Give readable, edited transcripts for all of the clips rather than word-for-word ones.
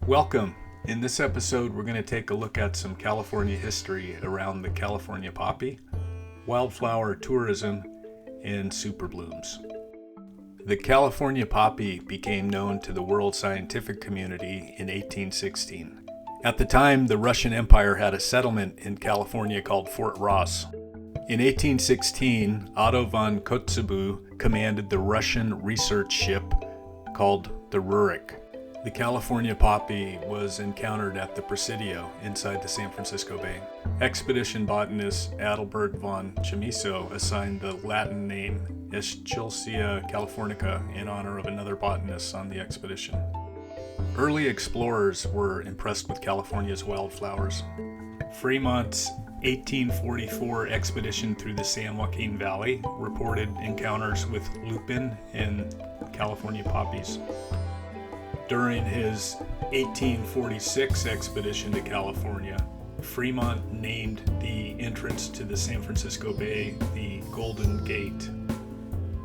Welcome. In this episode, we're going to take a look at some California history around the California poppy, wildflower tourism, and super blooms. The California poppy became known to the world scientific community in 1816. At the time, the Russian Empire had a settlement in California called Fort Ross. In 1816, Otto von Kotzebue commanded the Russian research ship called the Rurik. The California poppy was encountered at the Presidio inside the San Francisco Bay. Expedition botanist Adelbert von Chamisso assigned the Latin name Eschscholzia californica in honor of another botanist on the expedition. Early explorers were impressed with California's wildflowers. Fremont's 1844 expedition through the San Joaquin Valley reported encounters with lupin and California poppies. During his 1846 expedition to California, Fremont named the entrance to the San Francisco Bay the Golden Gate.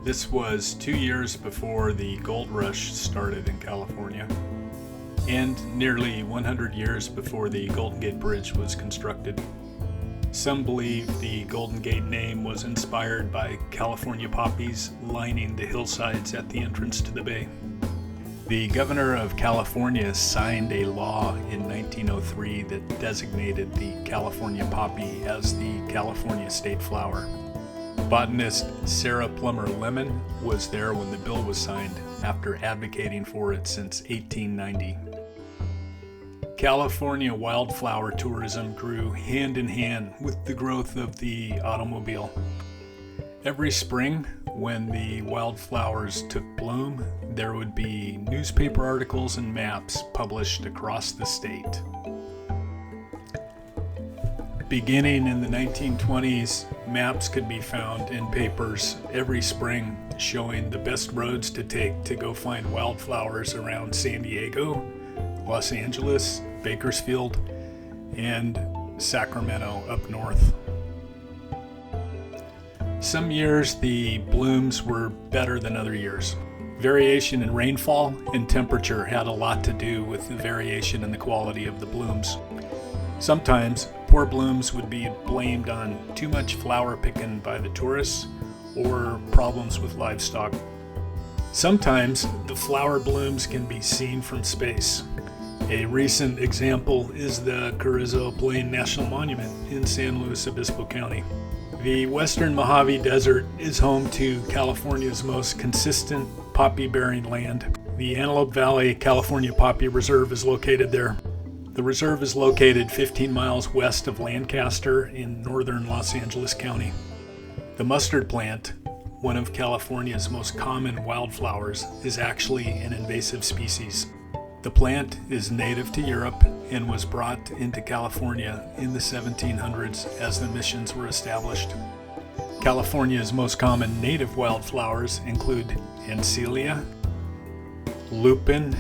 This was 2 years before the gold rush started in California, and nearly 100 years before the Golden Gate Bridge was constructed. Some believe the Golden Gate name was inspired by California poppies lining the hillsides at the entrance to the bay. The governor of California signed a law in 1903 that designated the California poppy as the California state flower. Botanist Sara Plummer Lemmon was there when the bill was signed, after advocating for it since 1890. California wildflower tourism grew hand in hand with the growth of the automobile. Every spring, when the wildflowers took bloom, there would be newspaper articles and maps published across the state. Beginning in the 1920s, maps could be found in papers every spring showing the best roads to take to go find wildflowers around San Diego, Los Angeles, Bakersfield, and Sacramento up north. Some years the blooms were better than other years. Variation in rainfall and temperature had a lot to do with the variation in the quality of the blooms. Sometimes poor blooms would be blamed on too much flower picking by the tourists or problems with livestock. Sometimes the flower blooms can be seen from space. A recent example is the Carrizo Plain National Monument in San Luis Obispo County. The Western Mojave Desert is home to California's most consistent poppy-bearing land. The Antelope Valley California Poppy Reserve is located there. The reserve is located 15 miles west of Lancaster in northern Los Angeles County. The mustard plant, one of California's most common wildflowers, is actually an invasive species. The plant is native to Europe and was brought into California in the 1700s as the missions were established. California's most common native wildflowers include Ancelia, lupin,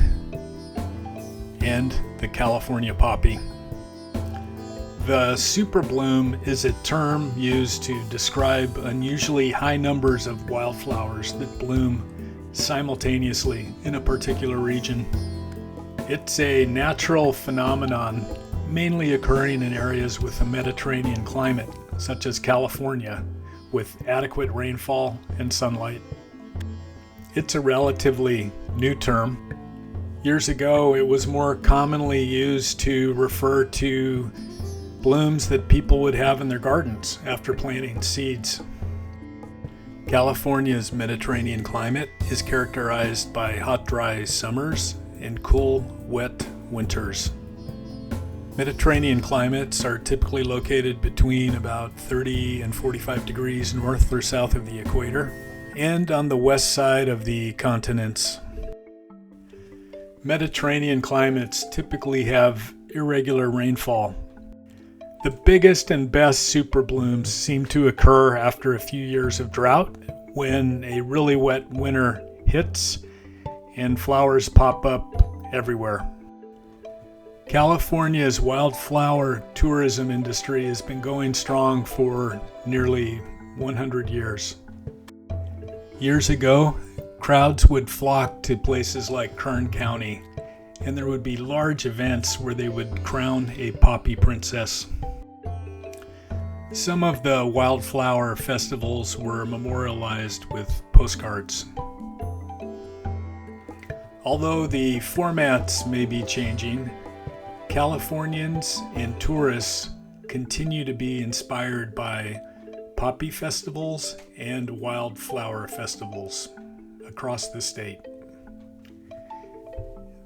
and the California poppy. The super bloom is a term used to describe unusually high numbers of wildflowers that bloom simultaneously in a particular region. It's a natural phenomenon mainly occurring in areas with a Mediterranean climate, such as California, with adequate rainfall and sunlight. It's a relatively new term. Years ago, it was more commonly used to refer to blooms that people would have in their gardens after planting seeds. California's Mediterranean climate is characterized by hot, dry summers and cool, wet winters. Mediterranean climates are typically located between about 30 and 45 degrees north or south of the equator, and on the west side of the continents. Mediterranean climates typically have irregular rainfall. The biggest and best super blooms seem to occur after a few years of drought, when a really wet winter hits and flowers pop up everywhere. California's wildflower tourism industry has been going strong for nearly 100 years. Years ago, crowds would flock to places like Kern County, and there would be large events where they would crown a poppy princess. Some of the wildflower festivals were memorialized with postcards. Although the formats may be changing, Californians and tourists continue to be inspired by poppy festivals and wildflower festivals across the state.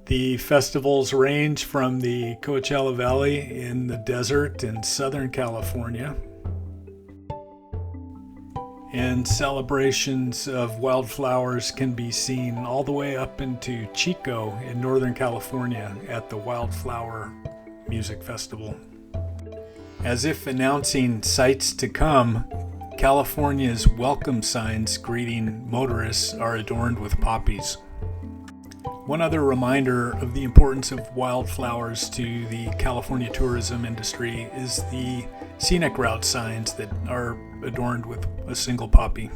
The festivals range from the Coachella Valley in the desert in Southern California, and celebrations of wildflowers can be seen all the way up into Chico in Northern California at the Wildflower Music Festival. As if announcing sights to come, California's welcome signs greeting motorists are adorned with poppies. One other reminder of the importance of wildflowers to the California tourism industry is the scenic route signs that are adorned with a single poppy.